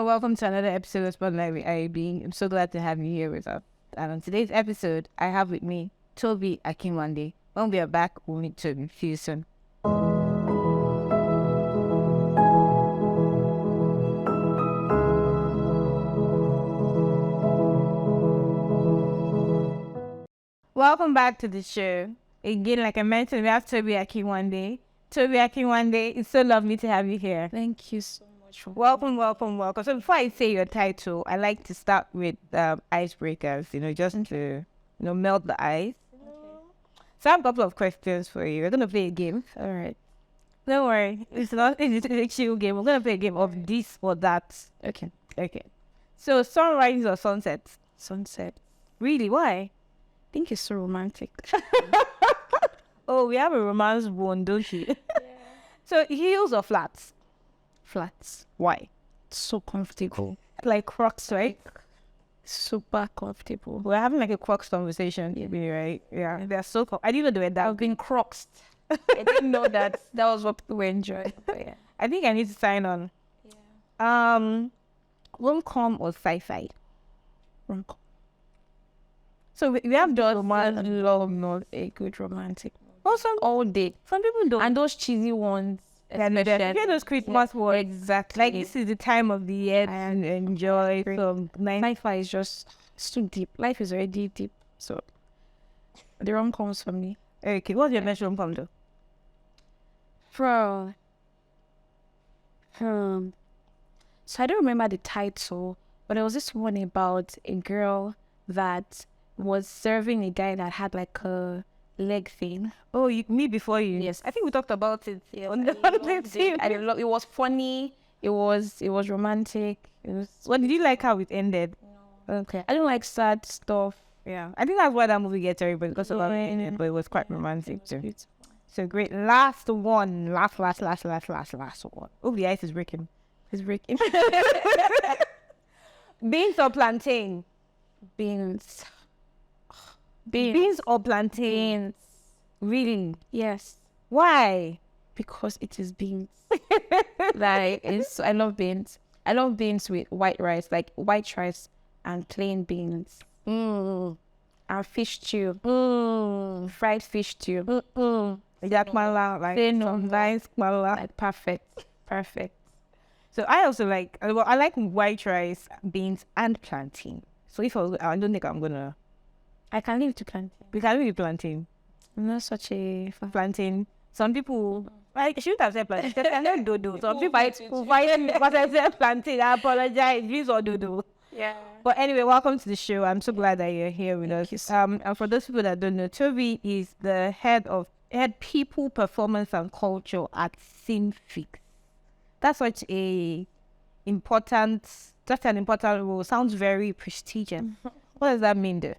Welcome to another episode of Spotlight with IAB. I'm so glad to have you here with us. And on today's episode, I have with me Tobi Akinwande. When we are back, we'll meet Tobi. See you soon. Welcome back to the show. Again, like I mentioned, we have Tobi Akinwande. Tobi Akinwande, it's so lovely to have you here. Thank you so much for Welcome. So before I say your title, I like to start with icebreakers, just to, melt the ice. Okay. So I have a couple of questions for you. We're going to play a game. All right. Don't worry. It's a chill game. We're going to play a game of this or that. Okay. So sunrise or sunset? Sunset. Really? Why? I think it's so romantic. Oh, we have a romance one, don't you? Yeah. So heels or flats? Flats. Why? So comfortable. Like Crocs, right? Super comfortable. We're having like a Crocs conversation, right? Yeah, they're so I didn't know they were that. I've been Crocs. I didn't know that was what people enjoy. But yeah. I think I need to sign on. Yeah. Rom-com or sci-fi? Rom-com. So we have done romance. I love not a good romantic. Also, All day. some people don't. And those cheesy ones. Yeah, those Christmas ones. Exactly. Like, this is the time of the year to enjoy some nice. Sci-fi is just, it's too deep. Life is already deep. So the rom-coms for me. Okay, what's your next rom-com though? So I don't remember the title, but there was this one about a girl that was serving a guy that had like a leg thing. Oh, me before you. Yes. I think we talked about it. Yes, On the team. it was funny. It was romantic. What did you like how it ended? No. Okay. I don't like sad stuff. Yeah, I think that's why that movie gets everybody because of how it ended, but it was quite romantic too. Beautiful. So great. Last one. Last one. Oh, the ice is breaking. It's breaking. Beans or plantain? Beans. Beans or plantains? Really? Yes. Why? Because it is beans. I love beans. I love beans with white rice, like white rice and plain beans. And fish stew. Fried fish stew. Like perfect. So I also like, I like white rice, beans, and plantain. So if I don't think I'm gonna. I can leave to plantain. We can leave plantain. I'm not such a fan. Plantain. Some people, I shouldn't have said plantain. I know dodo. Some people find me because I said plantain. I apologize. Beans or dodo. Yeah. But anyway, welcome to the show. I'm so glad that you're here with us. And for those people that don't know, Tobi is the head people, performance, and culture at Synfix. That's such an important role. Sounds very prestigious. What does that mean, though?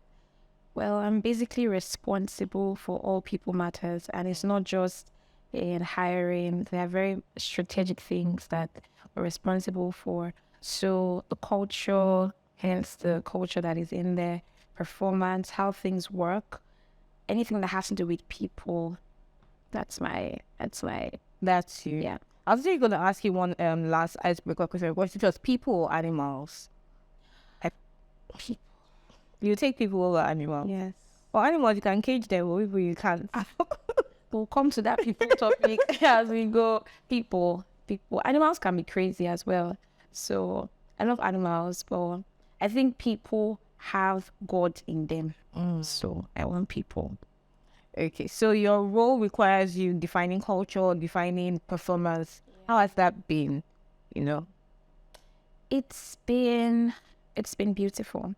Well, I'm basically responsible for all people matters, and it's not just in hiring. There are very strategic things that we're responsible for. So the culture, hence the culture that is in there, performance, how things work, anything that has to do with people. That's you. Yeah. I was just going to ask you one last icebreaker question. Was it just people or animals? People. You take people over animals? Yes. Or animals, you can cage them, or people you can't. We'll come to that people topic as we go. People. Animals can be crazy as well. So I love animals, but I think people have God in them. So I want people. Okay, so your role requires you defining culture, defining performance. Yeah. How has that been? It's been beautiful.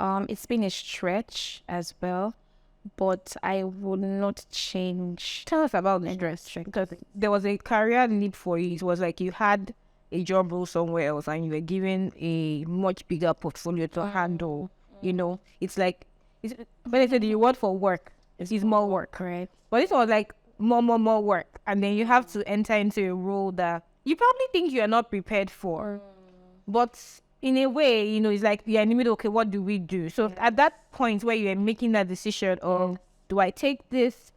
It's been a stretch as well, but I would not change. Tell us about the stretch, because there was a career need for you. It was like you had a job role somewhere else and you were given a much bigger portfolio to handle. It's like, when they say the reward for work is more work, right? But this was like more work, and then you have to enter into a role that you probably think you are not prepared for. But in a way, it's like you're in the middle. Okay, what do we do? So at that point where you're making that decision of, do I take this?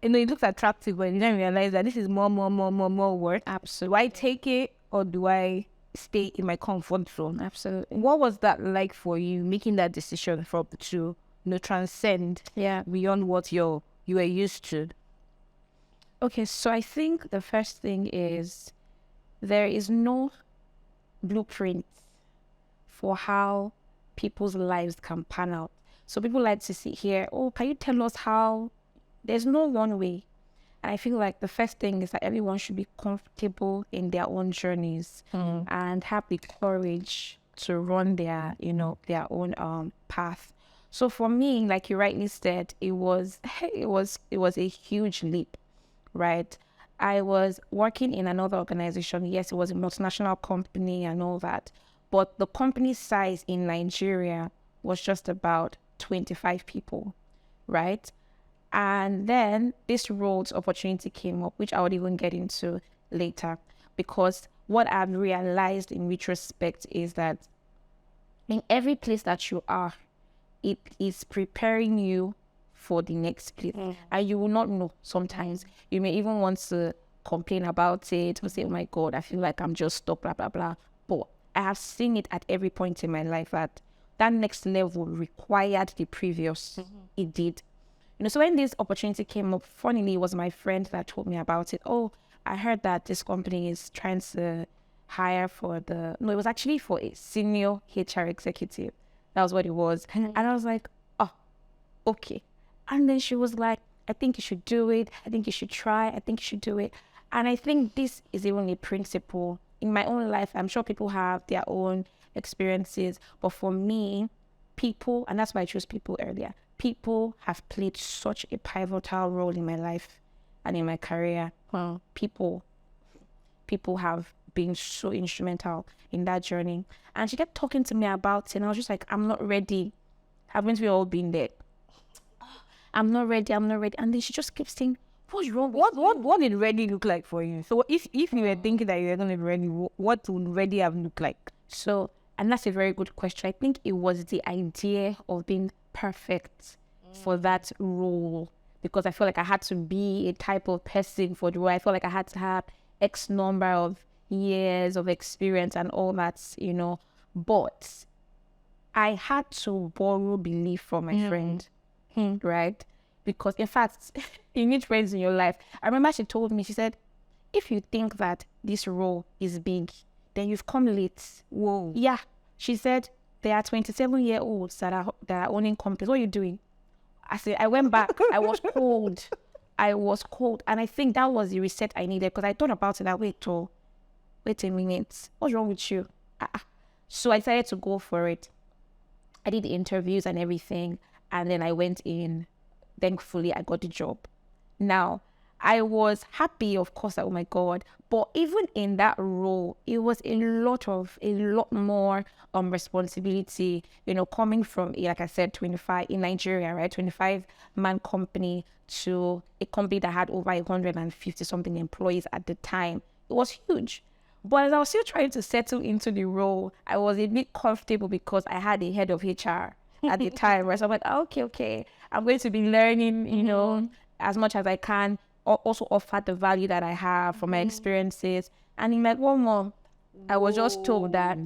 It looks attractive, but you don't realize that this is more work. Absolutely. Do I take it or do I stay in my comfort zone. Absolutely. What was that like for you, making that decision to transcend beyond what you were used to? Okay, so I think the first thing is there is no blueprint for how people's lives can pan out. So people like to sit here, oh, can you tell us how? There's no one way. And I feel like the first thing is that everyone should be comfortable in their own journeys and have the courage to run their, their own path. So for me, like you rightly said, it was a huge leap, right? I was working in another organization. Yes, it was a multinational company and all that, but the company size in Nigeria was just about 25 people, right? And then this roles opportunity came up, which I would even get into later, because what I've realized in retrospect is that in every place that you are, it is preparing you for the next place. And you will not know sometimes. You may even want to complain about it or say, oh my God, I feel like I'm just stuck, blah, blah, blah. But I have seen it at every point in my life that next level required the previous. It did. So when this opportunity came up, funnily, it was my friend that told me about it. Oh, I heard that this company is trying to hire it was actually for a senior HR executive. That was what it was. And I was like, oh, okay. And then she was like, I think you should do it. I think you should try. I think you should do it. And I think this is even a principle. In my own life, I'm sure people have their own experiences. But for me, people, and that's why I chose people earlier, people have played such a pivotal role in my life and in my career. Well, people have been so instrumental in that journey. And she kept talking to me about it, and I was just like, I'm not ready. Haven't we all been there? I'm not ready. And then she just keeps saying, what's wrong? What did ready look like for you? So if you were thinking that you were going to be ready, what would ready have looked like? So, and that's a very good question. I think it was the idea of being perfect for that role, because I feel like I had to be a type of person for the role. I felt like I had to have X number of years of experience and all that, but I had to borrow belief from my friend, right? Because in fact, you need friends in your life. I remember she told me, she said, if you think that this role is big, then you've come late. Whoa. Yeah. She said, there are 27-year-olds that are owning companies. What are you doing? I said, I went back. I was cold. And I think that was the reset I needed, because I thought about it. Wait a minute. What's wrong with you? So I decided to go for it. I did the interviews and everything. And then I went in. Thankfully, I got the job. Now, I was happy, of course, that, oh my God. But even in that role, it was a lot more responsibility, coming from, like I said, 25 in Nigeria, right? 25-man company to a company that had over 150 something employees at the time. It was huge. But as I was still trying to settle into the role, I was a bit comfortable because I had a head of HR at the time, right? So I'm like, okay, I'm going to be learning, as much as I can, also offer the value that I have from my experiences. And in like 1 month, I was just told that,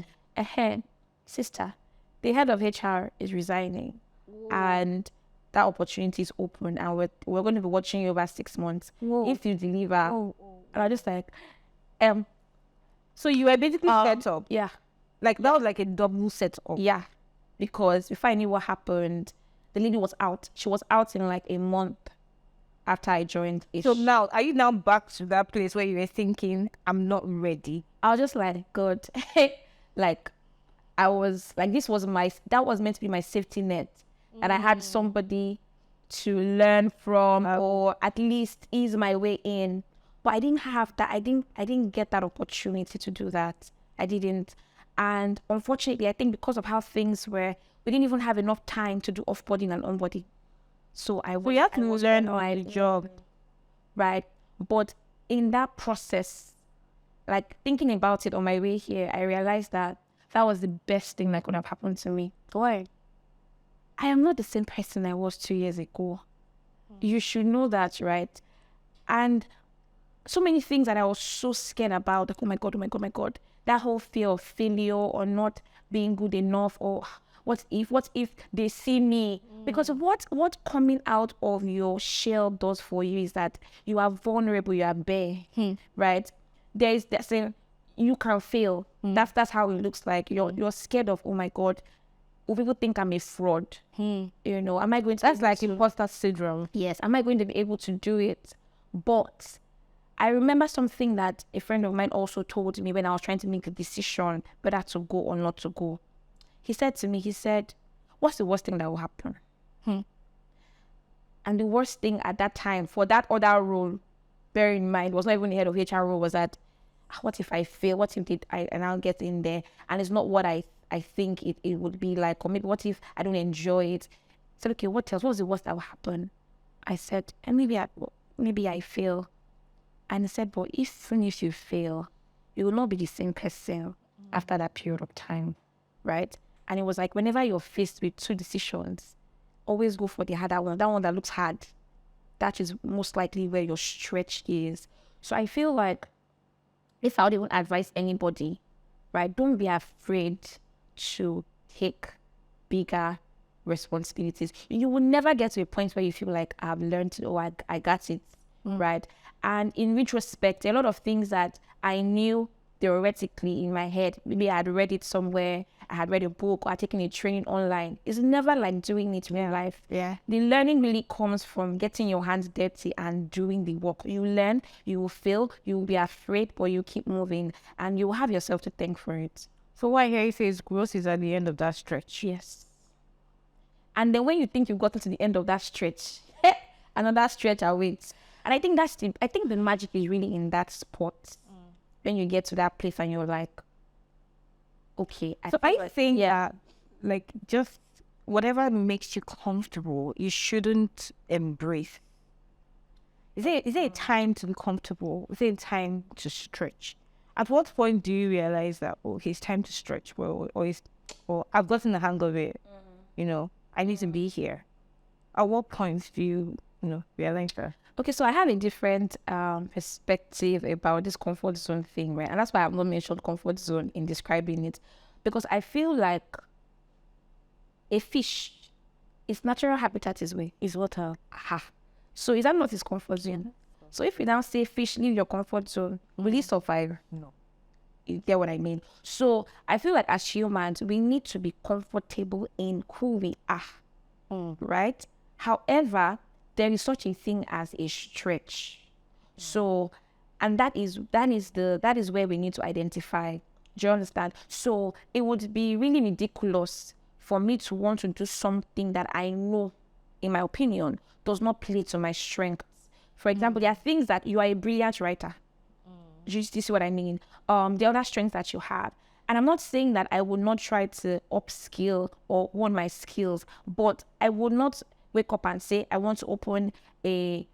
sister, the head of HR is resigning. And that opportunity is open, and we're going to be watching you over 6 months. If you deliver. And I was just like, So you were basically set up. Yeah. Like that was like a double set up. Yeah. Because if I knew what happened, the lady was out. She was out in like a month after I joined. So now, are you now back to that place where you were thinking, I'm not ready? I was just like, God, like I was like, that was meant to be my safety net. And I had somebody to learn from or at least ease my way in. But I didn't have that. I didn't get that opportunity to do that. I didn't. And unfortunately, I think because of how things were, we didn't even have enough time to do offboarding and onboarding. So we had to learn on the job. Right. But in that process, like thinking about it on my way here, I realized that was the best thing that could have happened to me. Why? I am not the same person I was 2 years ago. You should know that, right? And so many things that I was so scared about, like, oh my God, that whole fear of failure or not being good enough, or what if they see me? Because what coming out of your shell does for you is that you are vulnerable, you are bare, right? There's that saying, you can fail. That's how it looks like. You're scared of, oh my God, will people think I'm a fraud? You know, am I going to? That's like imposter syndrome. Yes, am I going to be able to do it? But I remember something that a friend of mine also told me when I was trying to make a decision whether to go or not to go. He said to me, what's the worst thing that will happen? And the worst thing at that time for that other role, bear in mind, was not even the head of HR role, was that, what if I fail? What if I now get in there and it's not what I think it would be like? Or maybe what if I don't enjoy it? I said, okay, what else? What's the worst that will happen? I said, and maybe I fail. And he said, but even if you fail, you will not be the same person after that period of time, right? And it was like, whenever you're faced with two decisions, always go for the harder one. That one that looks hard, that is most likely where your stretch is. So I feel like, if I would even advise anybody, right, don't be afraid to take bigger responsibilities. You will never get to a point where you feel like I've learned, or I got it, right? And in retrospect, there are a lot of things that I knew theoretically in my head. Maybe I had read it somewhere, I had read a book, or I had taken a training online. It's never like doing it in life. Yeah. The learning really comes from getting your hands dirty and doing the work. You learn, you will fail, you will be afraid, but you keep moving, and you will have yourself to thank for it. So what I hear you say is growth is at the end of that stretch. Yes. And then when you think you've gotten to the end of that stretch, another stretch awaits. And I think the magic is really in that spot. When you get to that place and you're like, okay. I think that, like, just whatever makes you comfortable, you shouldn't embrace. Is there a time to be comfortable? Is there a time to stretch? At what point do you realize that, oh, it's time to stretch, or I've gotten the hang of it, you know, I need to be here? At what point do you realize that? Okay, so I have a different perspective about this comfort zone thing, right? And that's why I've not mentioned comfort zone in describing it, because I feel like a fish, its natural habitat is water. So is that not its comfort zone? So if you now say, fish, leave your comfort zone, will it survive? No. You get what I mean? So I feel like as humans, we need to be comfortable in who we are, right? However, there is such a thing as a stretch. So, and that is where we need to identify. Do you understand? So it would be really ridiculous for me to want to do something that I know, in my opinion, does not play to my strengths. For example, there are things that you are a brilliant writer. Do you see what I mean? The other strengths that you have. And I'm not saying that I would not try to upskill or hone my skills, but I would not wake up and say, I want to open a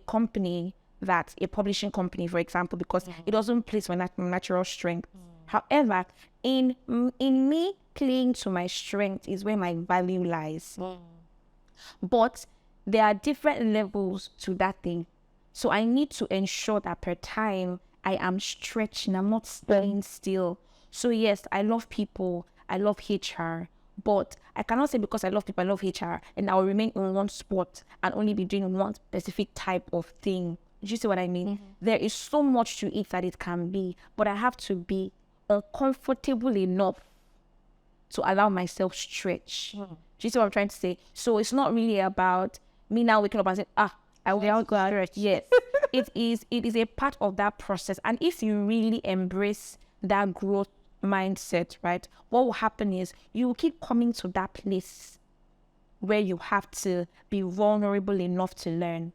company, that's a publishing company, for example, because it doesn't play to my natural strength. However, in me playing to my strength is where my value lies. But there are different levels to that thing. So I need to ensure that per time I am stretching, I'm not staying still. So yes, I love people, I love HR, but I cannot say because I love people, I love HR, and I will remain in one spot and only be doing one specific type of thing. Do you see what I mean? There is so much to it that it can be, but I have to be uncomfortable enough to allow myself stretch. Do you see what I'm trying to say? So it's not really about me now waking up and saying, I will stretch. Yes. it is a part of that process. And if you really embrace that growth mindset, right, what will happen is you will keep coming to that place where you have to be vulnerable enough to learn.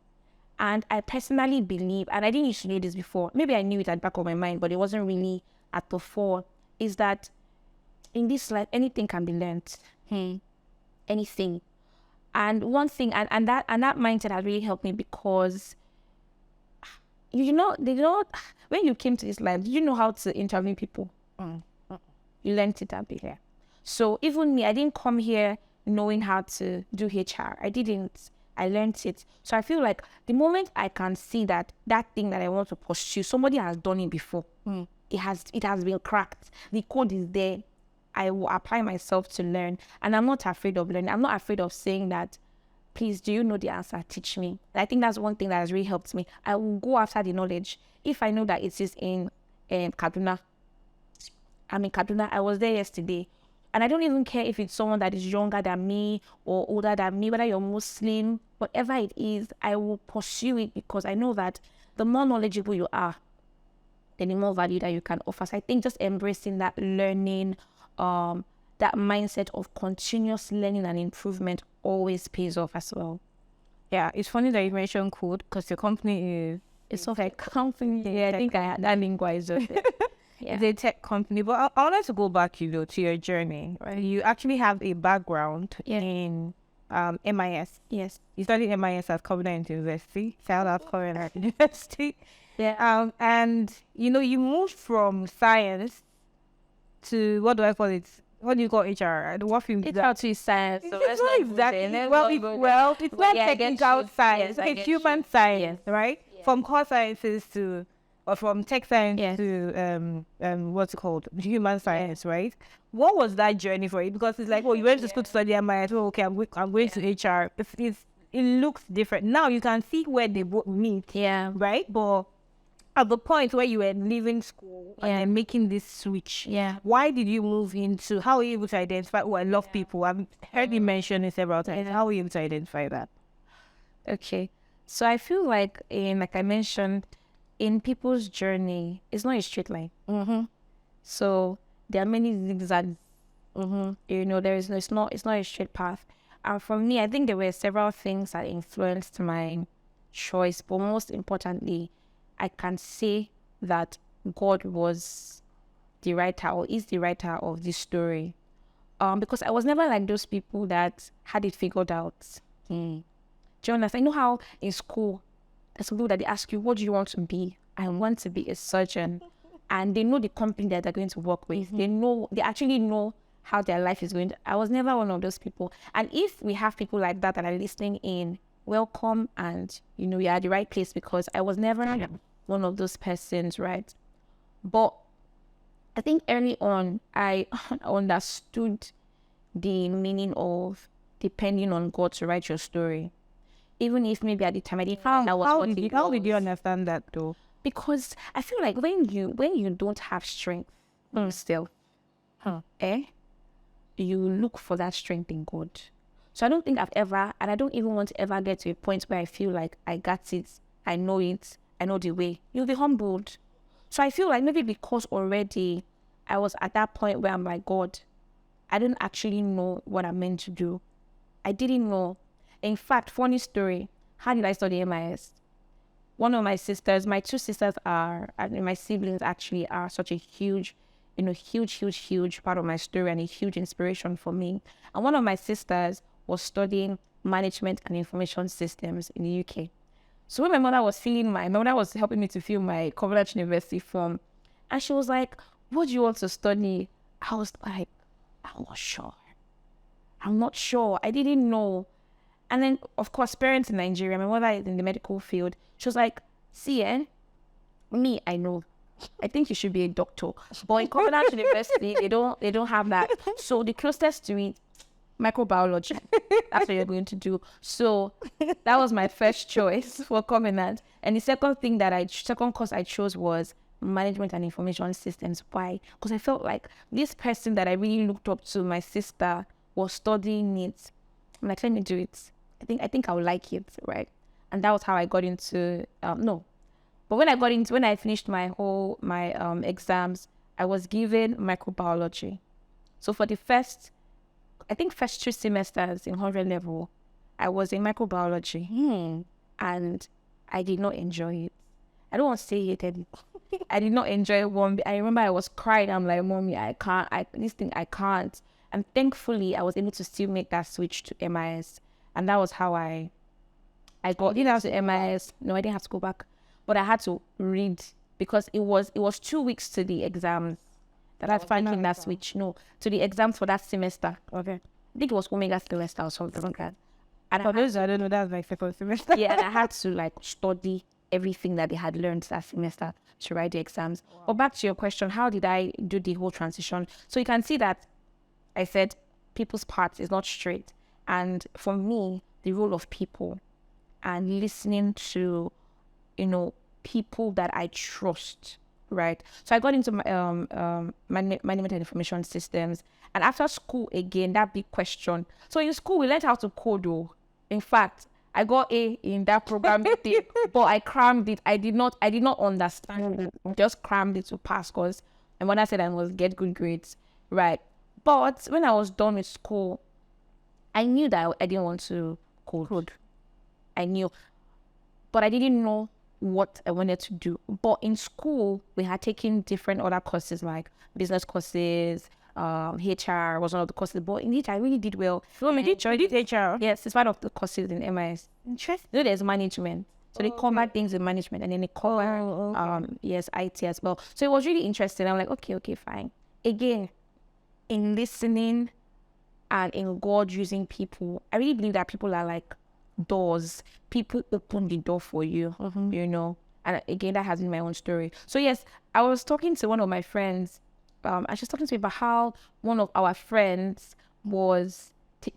And I personally believe, and I didn't used to know this before, maybe I knew it at the back of my mind, but it wasn't really at the fore, is that in this life, anything can be learned. Anything. And one thing, and that mindset has really helped me, because you know, when you came to this life, did you know how to interview people? You learned it a bit here. So even me, I didn't come here knowing how to do HR. I didn't. I learned it. So I feel like the moment I can see that thing that I want to pursue, somebody has done it before. it has been cracked. The code is there. I will apply myself to learn, and I'm not afraid of learning. I'm not afraid of saying that, please, do you know the answer? Teach me. I think that's one thing that has really helped me. I will go after the knowledge. If I know that it is in Kaduna, I'm in Kaduna. I was there yesterday. And I don't even care if it's someone that is younger than me or older than me, whether you're Muslim, whatever it is, I will pursue it because I know that the more knowledgeable you are, then the more value that you can offer. So I think just embracing that learning, that mindset of continuous learning and improvement always pays off as well. Yeah, it's funny that you mentioned code because your company is... It's sort of like company. Yeah, I think I had that lingua is just it. Yeah. It's a tech company, but I wanted to go back, to your journey. Right? You actually have a background in MIS. Yes. You studied MIS at Covenant University, South out Covenant University. Yeah. And you moved from science to, what do I call it? What do you call HR? What field? It's how to science. So it's not exactly. It's not technical science. Yes, it's human science, right? Yes. From core sciences to, or from tech science to what's it called? Human science, right? What was that journey for you? Because it's like, you went to school to study MIS. Oh, okay, I'm going to HR. It looks different now. You can see where they both meet. Yeah. Right, but at the point where you were leaving school and then making this switch, why did you move into? How were you able to identify? Oh, I love people. I've heard you mention it several times. How were you able to identify that? Okay, so I feel like like I mentioned, in people's journey, it's not a straight line. So there are many zigzags. It's not a straight path. And for me, I think there were several things that influenced my choice, but most importantly, I can say that God was the writer or is the writer of this story. Because I was never like those people that had it figured out. Do you understand? You know how in school, there's people that they ask you, what do you want to be? I want to be a surgeon. And they know the company that they're going to work with. They actually know how their life is going to. I was never one of those people. And if we have people like that are listening in, welcome, and you're at the right place, because I was never one of those persons, right? But I think early on, I understood the meaning of depending on God to write your story. Even if maybe at the time I didn't know that was how what did it How was. did you understand that though? Because I feel like when you don't have strength still, you look for that strength in God. So I don't think I've ever, and I don't even want to ever get to a point where I feel like I got it, I know the way. You'll be humbled. So I feel like maybe because already I was at that point where I'm like, God, I didn't actually know what I'm meant to do. I didn't know. In fact, funny story, how did I study MIS? One of my sisters, my two sisters my siblings actually are such a huge part of my story and a huge inspiration for me. And one of my sisters was studying management and information systems in the UK. So when my mother was helping me to fill my Covenant University form, and she was like, what do you want to study? I was like, I'm not sure. I didn't know. And then, of course, parents in Nigeria, my mother is in the medical field. She was like, see, me, I know. I think you should be a doctor. But in Covenant University, they don't have that. So the closest to it, microbiology. That's what you're going to do. So that was my first choice for Covenant. And the second course I chose was management and information systems. Why? Because I felt like this person that I really looked up to, my sister, was studying it. I'm like, let me do it. I think I would like it, right? And that was how I got into But when I finished my exams, I was given microbiology. So for the first 2 semesters in 100 level, I was in microbiology, and I did not enjoy it. I don't want to say hated it. I did not enjoy one. I remember I was crying. I'm like, Mommy, I can't. And thankfully, I was able to still make that switch to MIS. And that was how I got into MIS. No, I didn't have to go back. But I had to read because it was 2 weeks to the exams that I was finding that switch. No, to the exams for that semester. Okay. I think it was Omega semester or something like that. And for those I don't know, that was my second semester. Yeah, and I had to study everything that they had learned that semester to write the exams. But back to your question, how did I do the whole transition? So you can see that I said people's path is not straight. And for me, the role of people and listening to, people that I trust, right? So I got into management and information systems. And after school, again, that big question. So in school, we learned how to code, though. In fact, I got A in that program, but I crammed it. I did not understand it. I just crammed it to pass because my mother said I must get good grades, right? But when I was done with school, I knew that I didn't want to code. I knew, but I didn't know what I wanted to do. But in school, we had taken different other courses like business courses, HR was one of the courses. But in HR, I really did well. So you did HR? Yes, it's part of the courses in MIS. Interesting. There's management. So they cover things in management, and then they cover IT as well. So it was really interesting. I'm like, okay, fine. Again, in listening and in God using people, I really believe that people are like doors. People open the door for you, And again, that has been my own story. So yes, I was talking to one of my friends. And she's talking to me about how one of our friends was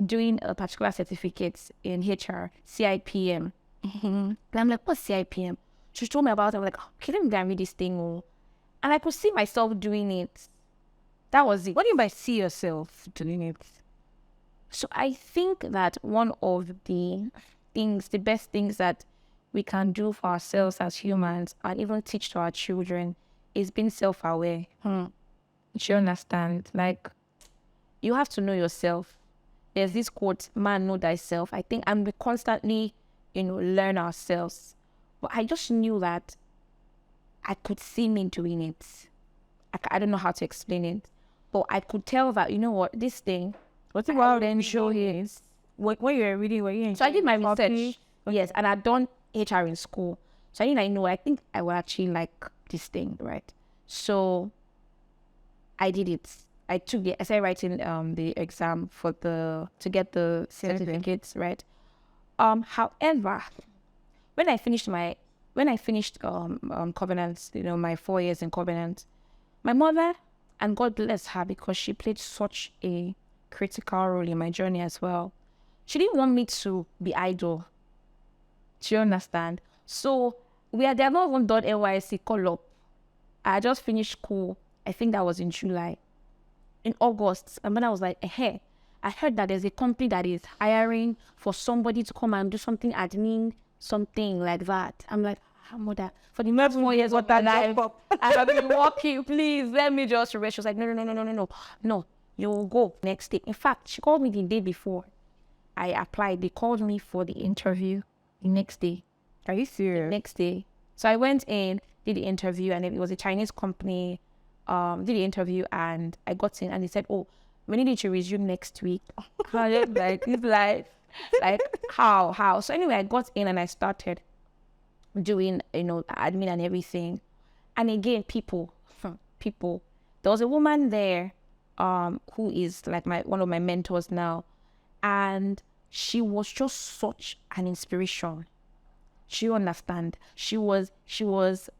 doing a particular certificate in HR, CIPM. And I'm like, what's CIPM? She told me about it. I'm like, okay, let me go and read this thing. And I could see myself doing it. That was it. What do you mean by see yourself doing it? So I think that one of the best things that we can do for ourselves as humans and even teach to our children is being self-aware. Do you understand? Like, you have to know yourself. There's this quote, man, know thyself. I think, and we constantly, learn ourselves. But I just knew that I could see me doing it. I don't know how to explain it. But I could tell that, this thing, what's it about then show here? What you were reading, were you? So I did my research. Yes, and I'd done HR in school. So I think I would actually like this thing, right? So I did it. I started writing the exam to get the certificates, right? However, when I finished Covenant, my 4 years in Covenant, my mother, and God bless her because she played such a critical role in my journey as well. She didn't want me to be idle. Do you understand? So they have not even done NYSC call up. I just finished school. I think that was in July. In August, and when I was like, hey, I heard that there's a company that is hiring for somebody to come and do something admin, something like that. I'm like, mother, for the next 4 years of my life, I have been working. Please let me just rest. She was like, no, you will go next day. In fact, she called me the day before I applied. They called me for the interview the next day. Are you serious? The next day. So I went in, did the interview, and it was a Chinese company. Did the interview, and I got in, and they said, "Oh, we need you to resume next week." It's like how? So anyway, I got in and I started doing admin and everything. And again, people. There was a woman there, who is like one of my mentors now, and she was just such an inspiration. Do you understand? She was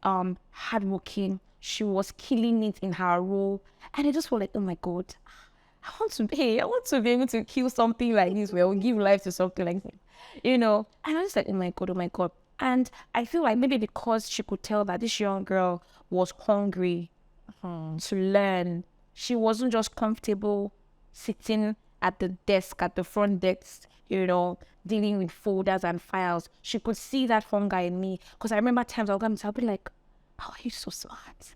hardworking. She was killing it in her role, and I just felt like, oh my God, I want to be able to kill something like this, where we give life to something like this, And I was just like, oh my God. And I feel like maybe because she could tell that this young girl was hungry to learn. She wasn't just comfortable sitting at the front desk, dealing with folders and files. She could see that hunger in me. Because I remember times I'll be like, how are you so smart?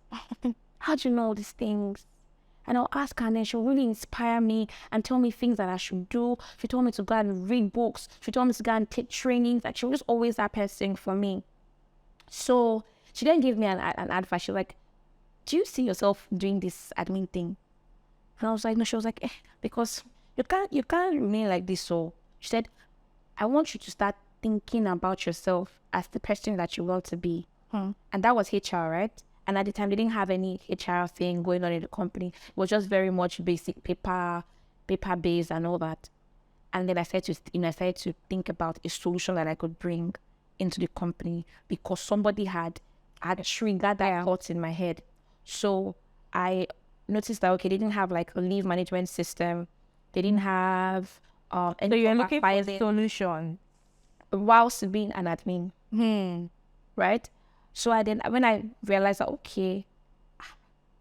How do you know all these things? And I'll ask her, and then she'll really inspire me and tell me things that I should do. She told me to go and read books. She told me to go and take trainings. Like, she was just always that person for me. So she then gave me an advice. She was like, do you see yourself doing this admin thing? And I was like, no. She was like, because you can't remain like this. So she said, I want you to start thinking about yourself as the person that you want to be. And that was HR, right? And at the time, they didn't have any HR thing going on in the company. It was just very much basic paper-based and all that. And then I started to think about a solution that I could bring into the company because somebody had triggered that thought in my head. So I noticed that, okay, they didn't have like a leave management system. They didn't have So you're looking for a solution whilst being an admin. Right? So when I realized that, okay,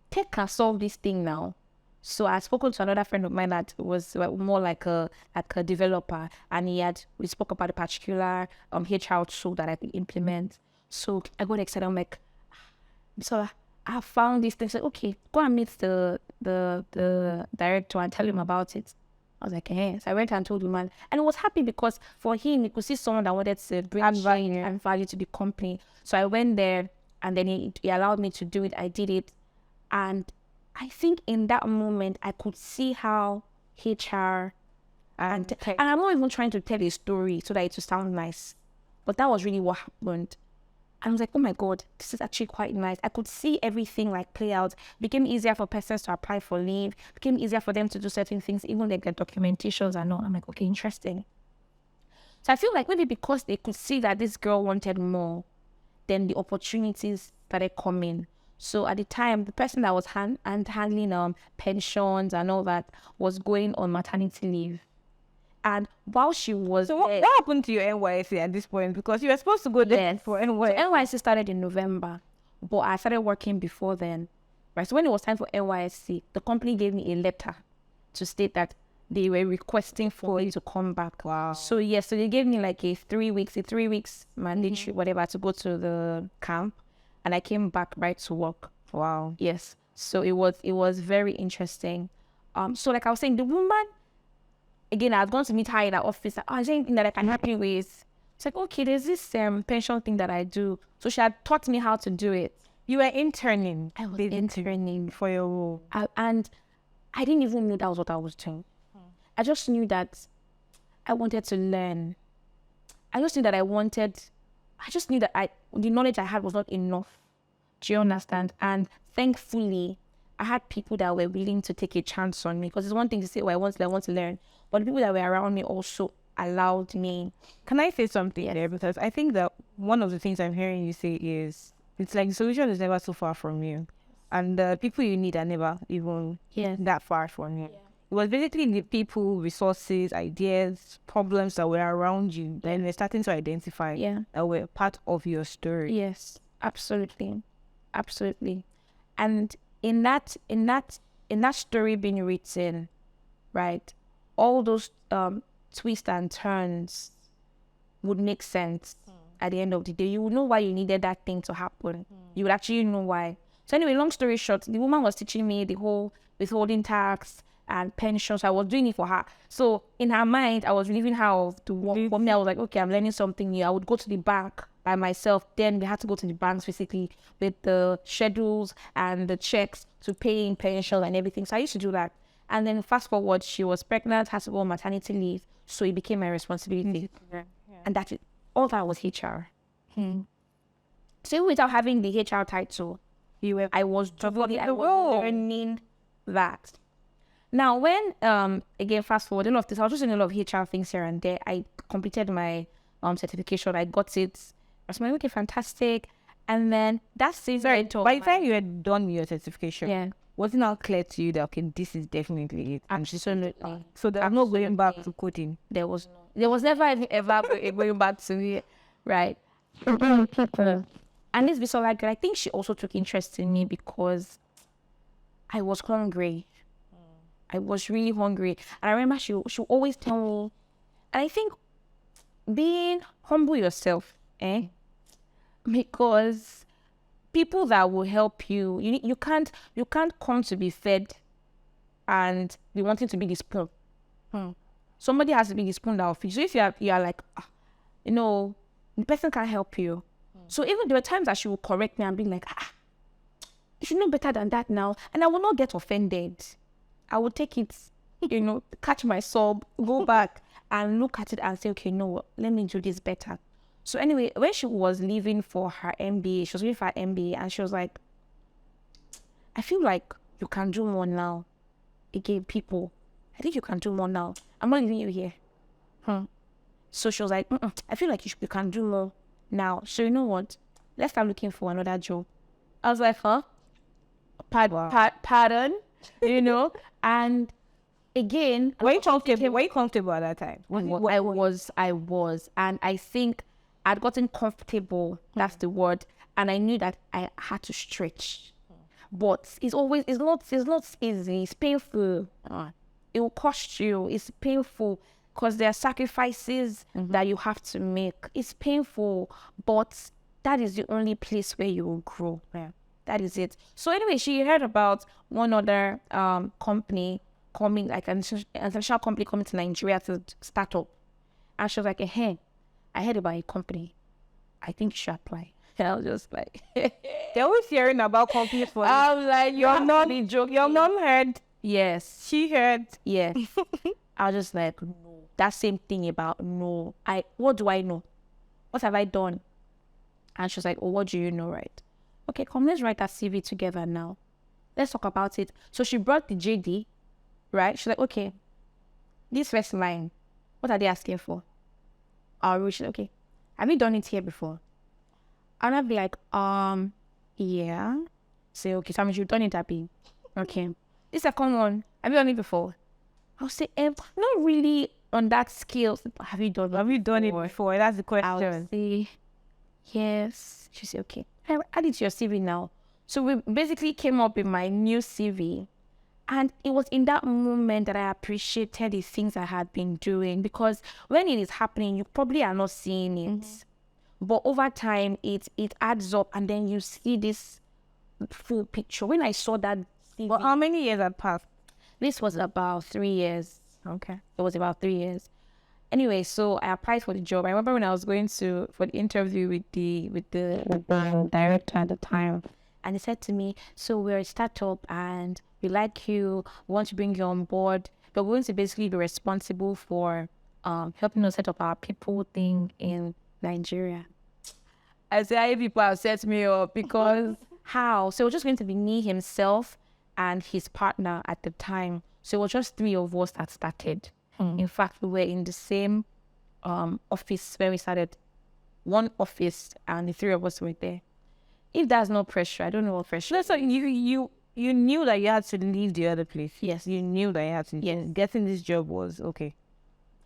tech can solve this thing now. So I spoken to another friend of mine that was more like a developer, and we spoke about a particular HR tool that I could implement. So I got excited. I'm like, so I found this thing. So okay, go and meet the director and tell him about it. I was like, hey. So I went and told him, and he was happy because for him, he could see someone that wanted to bring change and value to the company. So I went there, and then he allowed me to do it. I did it, and I think in that moment, I could see how HR and I'm not even trying to tell a story so that it will sound nice, but that was really what happened. I was like, oh my God, this is actually quite nice. I could see everything like play out. It became easier for persons to apply for leave. It became easier for them to do certain things, even like their documentations and all. I'm like, okay, interesting. So I feel like maybe because they could see that this girl wanted more, then the opportunities started coming. So at the time, the person that was handling pensions and all that was going on maternity leave. And while she was what happened to your NYSC at this point? Because you were supposed to go there for NYSC. So NYSC started in November, but I started working before then. Right. So when it was time for NYSC, the company gave me a letter to state that they were requesting for me to come back. Wow. So so they gave me like a 3 weeks mandatory whatever to go to the camp, and I came back right to work. Wow. Yes. So it was very interesting. So like I was saying, the woman, again, I was going to meet her in her office. Is there anything that I can help you with? It's like, okay, there's this pension thing that I do. So she had taught me how to do it. You were interning. I was interning for your role. And I didn't even know that was what I was doing. I just knew that I wanted to learn. I just knew that the knowledge I had was not enough. Do you understand? And thankfully, I had people that were willing to take a chance on me, because it's one thing to say, I want to learn. But the people that were around me also allowed me. Can I say something there? Because I think that one of the things I'm hearing you say is, it's like the solution is never so far from you. And the people you need are never even that far from you. Yeah. It was basically the people, resources, ideas, problems that were around you. Then they're starting to identify that were part of your story. Yes, absolutely. Absolutely. And in that story being written, right, all those twists and turns would make sense at the end of the day. You would know why you needed that thing to happen. You would actually know why. So anyway, long story short, the woman was teaching me the whole withholding tax and pensions. I was doing it for her. So in her mind, I was relieving her of the work. For me, I was like, okay, I'm learning something new. I would go to the bank by myself. Then we had to go to the banks physically with the schedules and the checks to pay in pension and everything. So I used to do that. And then fast forward, she was pregnant, had to go on maternity leave. So it became my responsibility. And that's it. All that was HR. So even without having the HR title, I was learning that. Now, when, again, fast forward, a lot of this, I was just doing a lot of HR things here and there. I completed my certification. I got it. I was like, okay, fantastic. And then that's it. Sorry, by the time you had done your certification, was it not clear to you that, okay, this is definitely it? Absolutely. So there's no going back to coding? There was never ever going back to it, right? And this Bisola girl, I think she also took interest in me because I was hungry. I was really hungry. And I remember she always tell me, and I think being humble yourself, because people that will help you, you can't come to be fed and be wanting to be the spoon. Somebody has to be the spoon that will feed you. So if you are like, the person can't help you. So even there were times that she would correct me and be like, you should know better than that now. And I will not get offended. I would take it, catch my sob, go back and look at it and say, okay, no, let me do this better. So anyway, when she was leaving for her MBA, she was leaving for her MBA, and she was like, I feel like you can do more now. Again, people, I think you can do more now. I'm not leaving you here. So she was like, I feel like you can do more. now. So you know what? Let's start looking for another job. I was like, huh? Pardon? You know? And again, Were you comfortable at that time? I was. And I think I'd gotten comfortable. That's the word. And I knew that I had to stretch. But it's not easy. It's painful. It will cost you. It's painful because there are sacrifices that you have to make. It's painful, but that is the only place where you will grow. Yeah. That is it. So anyway, she heard about one other company coming, like an international company coming to Nigeria to start up. And she was like, hey, I heard about a company. I think you should apply. And I was just like, they're always hearing about companies for I was like, your mom heard. Yes. She heard. Yes. I was just like, no. That same thing about no. What do I know? What have I done? And she was like, oh, what do you know, right? Okay, come, let's write that CV together now. Let's talk about it. So she brought the JD, right? She's like, okay, this first line, what are they asking for? She's like, okay, have you done it here before? And I'd be like, yeah. Say, okay, so I mean, you've done it, Abby. Okay. This second one, have you done it before? I'll say, not really on that scale. Have you done it before? That's the question. I'll say, yes. She said, okay, add it to your CV now. So we basically came up with my new CV. And it was in that moment that I appreciated the things I had been doing, because when it is happening, you probably are not seeing it. But over time, it adds up, and then you see this full picture. When I saw that CV, well, how many years had passed? This was about 3 years. Okay. It was about 3 years. Anyway, so I applied for the job. I remember when I was going for the interview with the director at the time, and he said to me, so we're a startup and we like you, we want to bring you on board, but we're going to basically be responsible for helping us set up our people thing in Nigeria. I say, people have set me up because how? So it was just going to be me, himself, and his partner at the time. So it was just 3 of us that started. In fact, we were in the same office where we started. One office, and the 3 of us were there. If there's no pressure, I don't know what pressure. No, so you knew that you had to leave the other place. Yes. You knew that you had to. Yes. Getting this job was okay.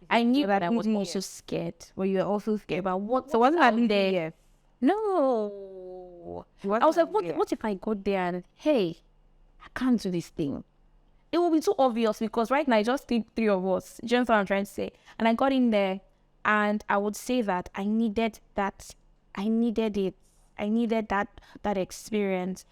I knew that I was also scared. Well, you were also scared about what? So wasn't out I there? there? No. I was like, what if I got there and, hey, I can't do this thing? It will be too obvious because right now I just think 3 of us. Do you know what I'm trying to say? And I got in there, and I would say that I needed that. I needed it. I needed that experience.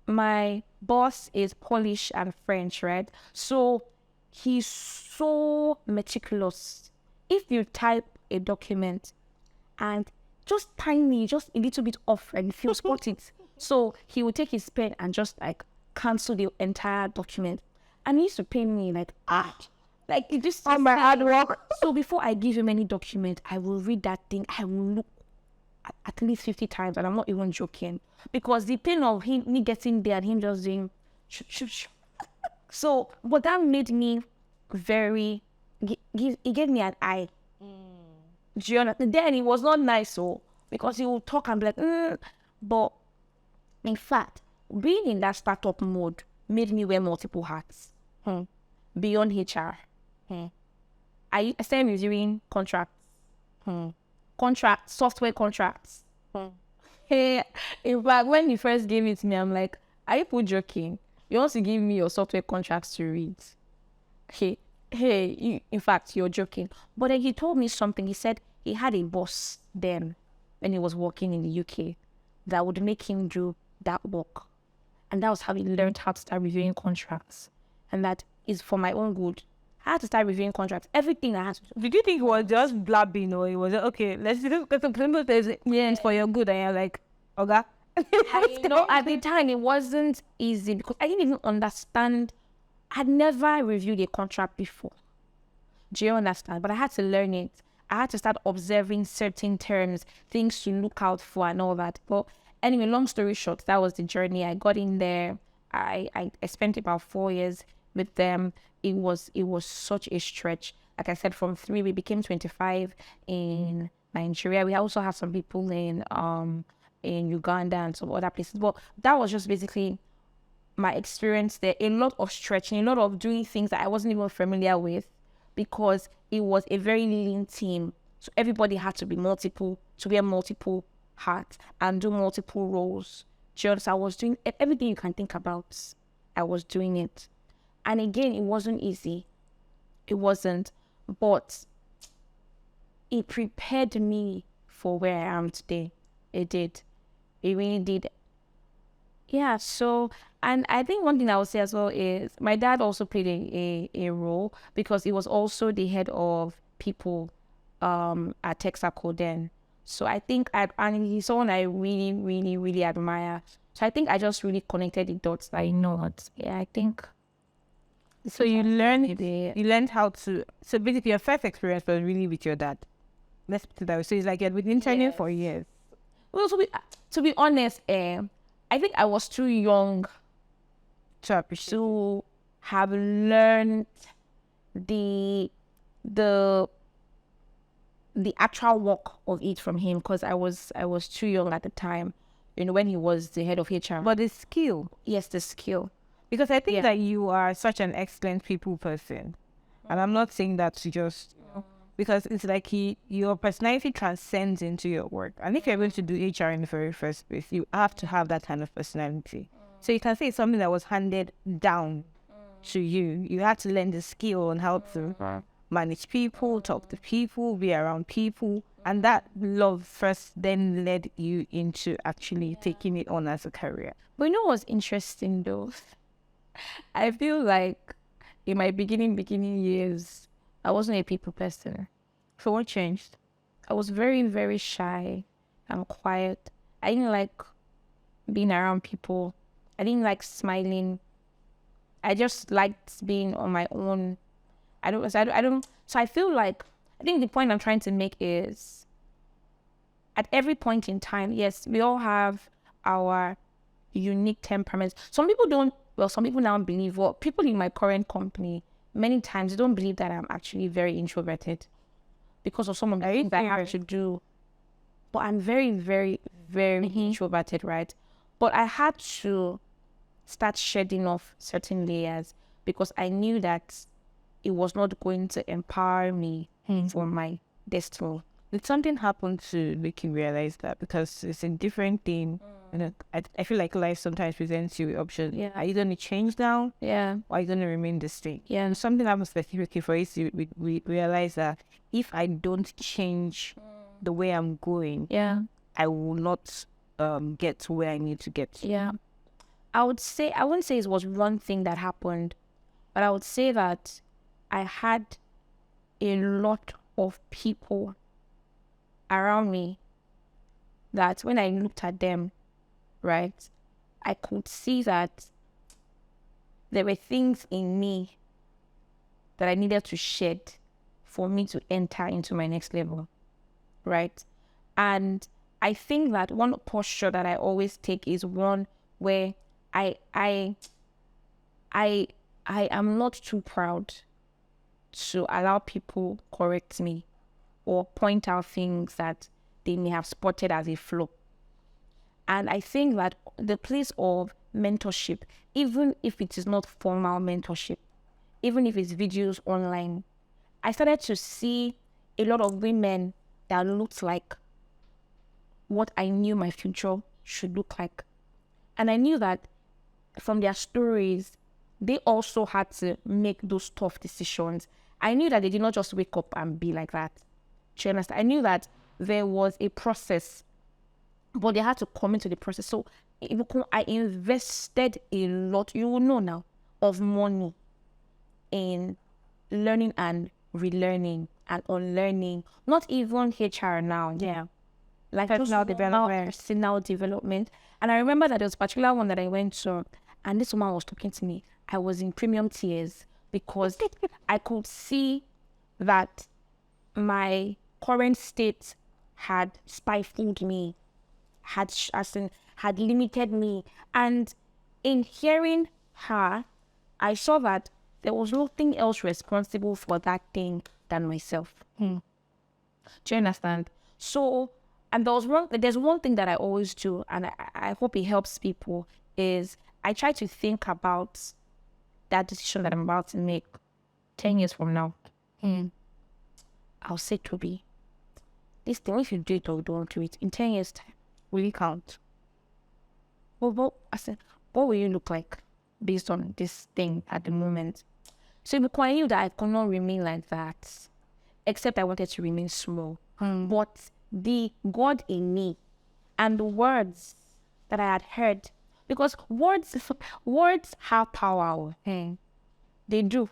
My boss is Polish and French, right? So he's so meticulous. If you type a document and just tiny, just a little bit off, and he'll spot it. So he would take his pen and just like cancel the entire document. And he used to pay me like it just my hard work. So before I give him any document, I will read that thing. I will look at least 50 times, and I'm not even joking, because the pain of me getting there and him just doing so, but that made me very, it gave me an eye. Do you understand? Then it was not nice, so because he would talk and be like, but in fact, being in that startup mode made me wear multiple hats beyond HR. I started reviewing contracts. Software contracts. Hey, in fact, when he first gave it to me, I'm like, are you joking? You want to give me your software contracts to read? In fact, you're joking. But then he told me something. He said he had a boss then when he was working in the UK that would make him do that work. And that was how he learned how to start reviewing contracts. And that is for my own good. I had to start reviewing contracts. Everything I had to do. Did you think it was just blabbing, or it was okay? Let's just get some simple things. Yeah, for your good. And you're like, okay. At the time it wasn't easy because I didn't even understand. I'd never reviewed a contract before. Do you understand? But I had to learn it. I had to start observing certain terms, things to look out for, and all that. But anyway, long story short, that was the journey. I got in there. I spent about 4 years with them. It was such a stretch. Like I said, from 3 we became 25 in Nigeria. We also have some people in Uganda and some other places. But that was just basically my experience there. A lot of stretching, a lot of doing things that I wasn't even familiar with, because it was a very lean team. So everybody had to be multiple, to wear multiple hats and do multiple roles. Just I was doing everything you can think about. I was doing it. And again, it wasn't easy. It wasn't. But it prepared me for where I am today. It did. It really did. Yeah, so, and I think one thing I would say as well is my dad also played a role, because he was also the head of people at Texaco then. So I think and he's someone I really, really, really admire. So I think I just really connected the dots that, yeah, I think. So you learned how to, so basically your first experience was really with your dad. Let's put it that way. So it's like you'd been interning for years. Well, to be honest, I think I was too young to appreciate, to have learned the actual work of it from him, because I was too young at the time, when he was the head of HR. But the skill. Yes, the skill. Because I think that you are such an excellent people person. And I'm not saying that to just, because it's like your personality transcends into your work. And if you're going to do HR in the very first place, you have to have that kind of personality. So you can say it's something that was handed down to you. You had to learn the skill on how to manage people, talk to people, be around people. And that love first then led you into actually taking it on as a career. But you know what's interesting though? I feel like in my beginning years, I wasn't a people person. So what changed? I was very, very shy and quiet. I didn't like being around people. I didn't like smiling. I just liked being on my own. So I feel like, I think the point I'm trying to make is, at every point in time, yes, we all have our unique temperaments. Some people now believe, well, people in my current company, many times they don't believe that I'm actually very introverted because of some of the things that I have to do. But I'm very, very, very introverted, right? But I had to start shedding off certain layers, because I knew that it was not going to empower me for my destiny. Did something happen to make you realize that? Because it's a different thing. I feel like life sometimes presents you with options. Yeah. Are you going to change now? Yeah. Or are you going to remain the same? Yeah. And something happened specifically for you to we realize that if I don't change the way I'm going, I will not get to where I need to get to. Yeah. I wouldn't say it was one thing that happened, but I would say that I had a lot of people around me that when I looked at them, right, I could see that there were things in me that I needed to shed for me to enter into my next level, right? And I think that one posture that I always take is one where I am not too proud to allow people correct me or point out things that they may have spotted as a flaw. And I think that the place of mentorship, even if it is not formal mentorship, even if it's videos online, I started to see a lot of women that looked like what I knew my future should look like. And I knew that from their stories, they also had to make those tough decisions. I knew that they did not just wake up and be like that. Do you understand? I knew that there was a process, but they had to come into the process. So I invested a lot, you will know now, of money in learning and relearning and unlearning. Not even HR now, like personal development. And I remember that there was a particular one that I went to, and this woman was talking to me. I was in premium tears because I could see that my current state had stifled me, had limited me. And in hearing her, I saw that there was nothing else responsible for that thing than myself. Do you understand? So, and there's one thing that I always do, and I hope it helps people, is I try to think about that decision that I'm about to make 10 years from now. I'll say, Tobi, this thing, if you do it or don't do it, in 10 years' time, will it count? I said, what will you look like based on this thing at the moment? So it I knew that I could not remain like that, except I wanted to remain small. But the God in me and the words that I had heard, because words have power. They do.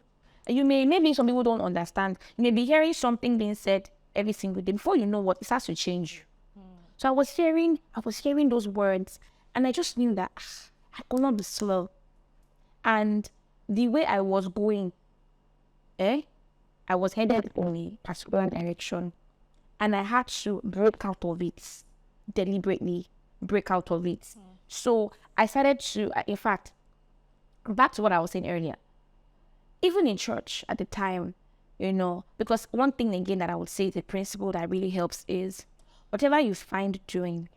Maybe some people don't understand. You may be hearing something being said every single day. Before you know what, it starts to change. So I was hearing those words, and I just knew that I could not be slow. And the way I was going, I was headed in a particular direction, and I had to break out of it, deliberately break out of it. So I started to, in fact, back to what I was saying earlier, even in church at the time, because one thing again that I would say, the principle that really helps is whatever you find doing,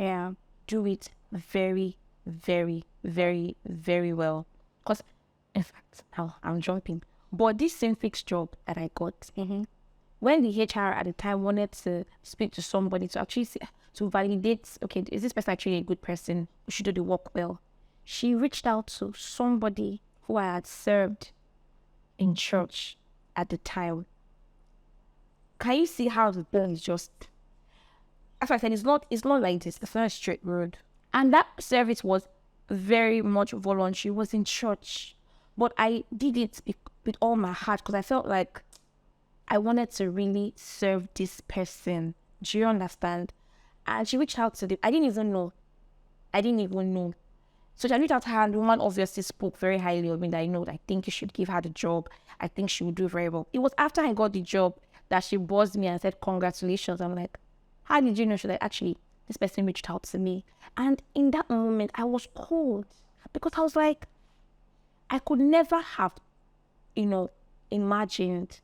do it very, very, very, very well. Because, in fact, I'm jumping. But this same fixed job that I got, when the HR at the time wanted to speak to somebody to actually to validate, okay, is this person actually a good person who should do the work well? She reached out to somebody who I had served in church at the time. Can you see how the thing is just, as I said, it's not like this. It's not a straight road. And that service was very much voluntary. It was in church. But I did it with all my heart because I felt like I wanted to really serve this person. Do you understand? And she reached out to I didn't even know. So I reached out to her, and the woman obviously spoke very highly of me, that I think you should give her the job. I think she would do very well. It was after I got the job that she buzzed me and said, congratulations. I'm like, how did you know? She's like, actually, this person reached out to me. And in that moment, I was cold because I was like, I could never have, imagined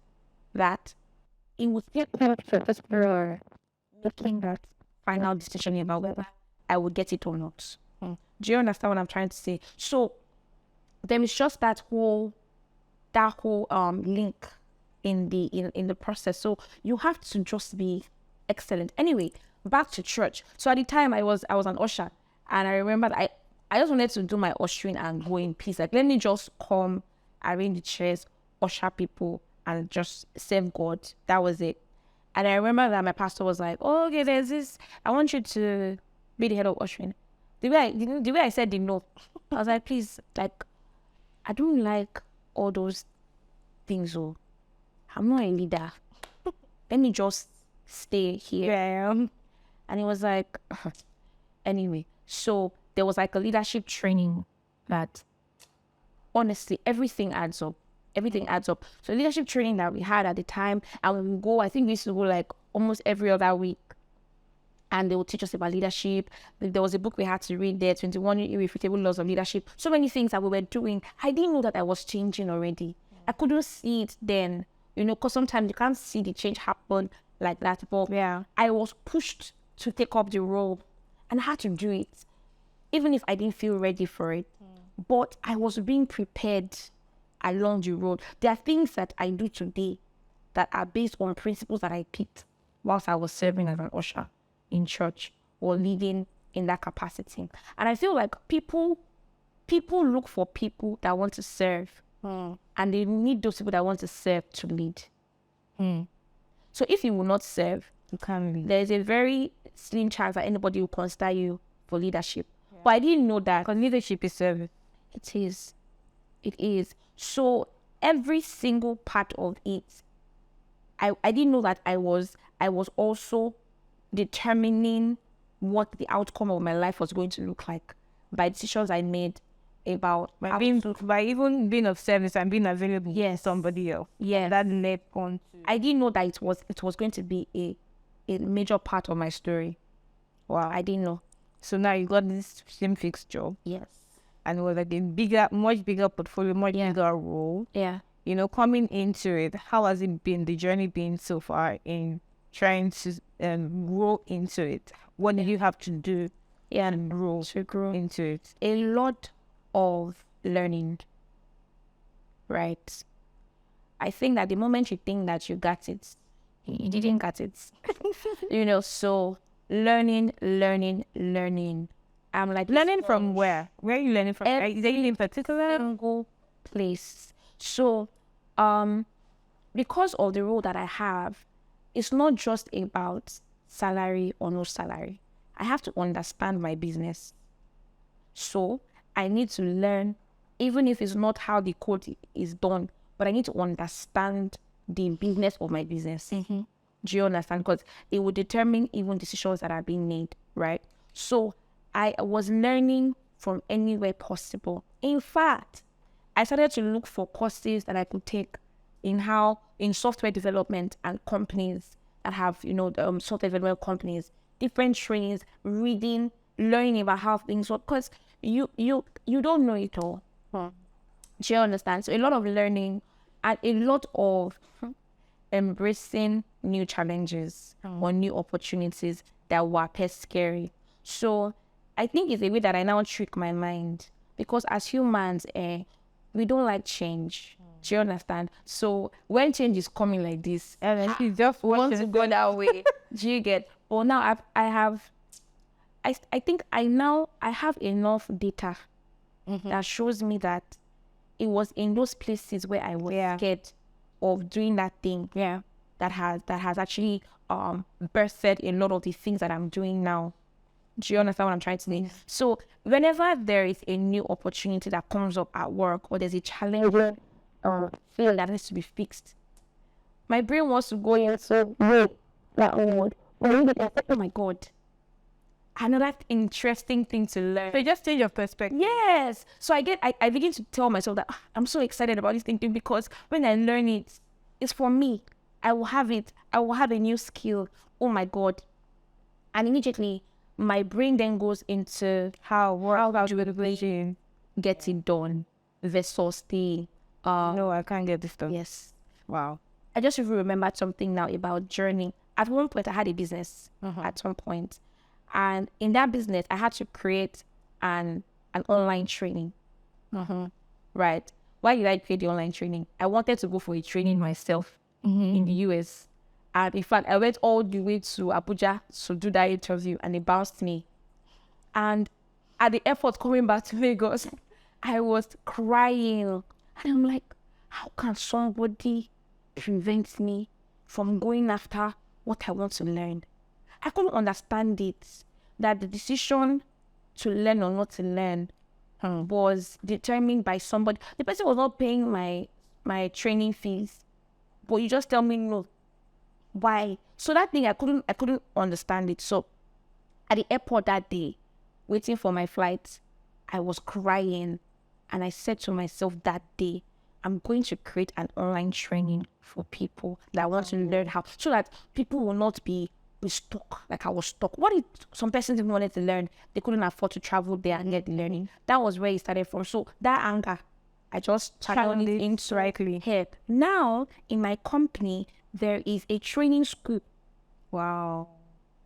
that it would get purpose for making that final decision about whether I would get it or not. Do you understand what I'm trying to say? So there is just that whole link in the process. So you have to just be excellent. Anyway, back to church. So at the time I was an usher, and I remember that I just wanted to do my ushering and go in peace. Like, let me just come, arrange the chairs, usher people, and just serve God. That was it. And I remember that my pastor was like, oh, okay, there's this, I want you to be the head of ushering. The way I said the no, I was like, please, like, I don't like all those things. Oh, I'm not a leader. Let me just stay here. And it was like, anyway. So there was like a leadership training that, honestly, everything adds up. So leadership training that we had at the time, and when we go, I think we used to go like almost every other week. And they would teach us about leadership. There was a book we had to read there, 21 Irrefutable Laws of Leadership. So many things that we were doing. I didn't know that I was changing already. I couldn't see it then, because sometimes you can't see the change happen like that. But I was pushed to take up the role, and I had to do it, even if I didn't feel ready for it. But I was being prepared along the road. There are things that I do today that are based on principles that I picked whilst I was serving as an usher in church or leading in that capacity. And I feel like people look for people that want to serve, and they need those people that want to serve to lead. So if you will not serve, you can't lead. There's a very slim chance that anybody will consider you for leadership. But I didn't know that, because leadership is service. It is. So every single part of it, I didn't know that I was also determining what the outcome of my life was going to look like by decisions I made about by even being of service and being available to somebody else. That led on to, I didn't know that it was going to be a major part of my story. Wow, I didn't know. So now you got this same fixed job. Yes. And it was like a much bigger portfolio, much bigger role. Coming into it, how has it been, the journey been so far in trying to grow into it? What do you have to do to grow into it? a lot of learning, right? I think that the moment you think that you got it, you didn't get it. So learning. I'm like Learning from where? Where are you learning from? Is there in particular? Single place. So, because of the role that I have, it's not just about salary or no salary. I have to understand my business. So I need to learn, even if it's not how the code is done, but I need to understand the business of my business. Do you understand? Because it will determine even decisions that are being made, right? So I was learning from anywhere possible. In fact, I started to look for courses that I could take in software development and companies that have, software development companies, different trainings, reading, learning about how things work, because you don't know it all. Do you understand? So a lot of learning and a lot of embracing new challenges or new opportunities that were scary. So I think it's a way that I now trick my mind, because as humans, we don't like change. Do you understand? So when change is coming like this, And you just want to go that way. Do you get? But now I think I have enough data that shows me that it was in those places where I was scared of doing that thing. That has actually birthed a lot of the things that I'm doing now. Do you understand what I'm trying to say? So whenever there is a new opportunity that comes up at work, or there's a challenge or feel that needs to be fixed, my brain wants to go into oh my God, another interesting thing to learn. So you just change your perspective. Yes. So I begin to tell myself that I'm so excited about this thing, because when I learn it, it's for me. I will have it. I will have a new skill. Oh my God. And immediately my brain then goes into how do we get it done versus the no, I can't get this done. Yes. Wow. I just remembered something now about journey. At one point I had a business at some point. And in that business, I had to create an online training. Right. Why did I create the online training? I wanted to go for a training myself in the US. And in fact, I went all the way to Abuja to do that interview, and they bounced me. And at the airport coming back to Lagos, I was crying. And I'm like, how can somebody prevent me from going after what I want to learn? I couldn't understand it, that the decision to learn or not to learn was determined by somebody. The person was not paying my training fees, but you just tell me no. Why? So that thing, I couldn't understand it. So at the airport that day, waiting for my flight, I was crying, and I said to myself that day, I'm going to create an online training for people that want to learn how, so that people will not be stuck like I was stuck. What if some persons even wanted to learn, they couldn't afford to travel there and get the learning? That was where it started from. So that anger, I just channeled it into head. Now in my company, there is a training school. Wow.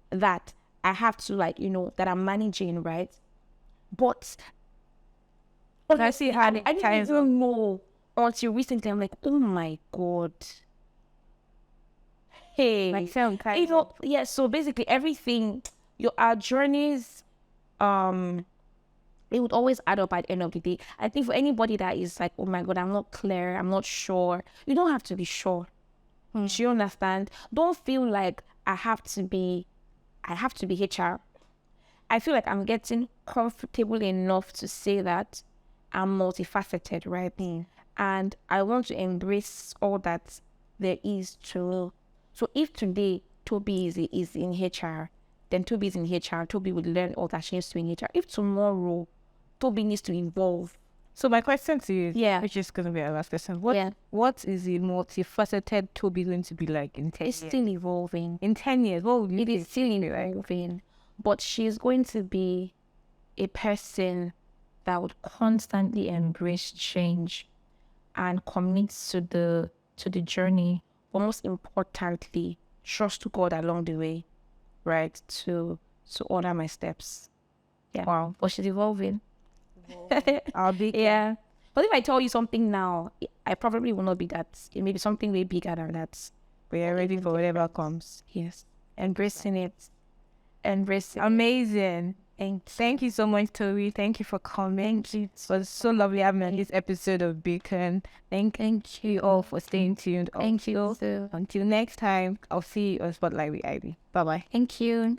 That I have to that I'm managing, right? But I see how I didn't even know until recently. I'm like, oh my God. Hey, so basically everything, our journeys, it would always add up at the end of the day. I think for anybody that is like, oh my God, I'm not clear, I'm not sure, you don't have to be sure. Do you understand? Don't feel like I have to be HR. I feel like I'm getting comfortable enough to say that I'm multifaceted, right? And I want to embrace all that there is to know. So if today Tobi is in HR, then Tobi is in HR. Tobi would learn all that she needs to in HR. If tomorrow Tobi needs to evolve. So my question to you, which is going to be our last question, what is the multifaceted Tobi going to be like in 10 years? It's still evolving. In 10 years, what would you It is still evolving. But she's going to be a person that would constantly embrace change and commit to the journey. But most importantly, trust God along the way, right? To order my steps. Yeah. Wow. But she's evolving. I'll be Yeah. But if I tell you something now, I probably will not be that. It may be something way bigger than that. We are ready for whatever comes. Yes. Embracing it. Embracing it. Amazing. Thank you so much, Tobi. Thank you for coming. It was so lovely having you on this episode of Beacon. Thank you all for staying tuned. Thank you. Until next time, I'll see you on Spotlight with Ivy. Bye-bye. Thank you.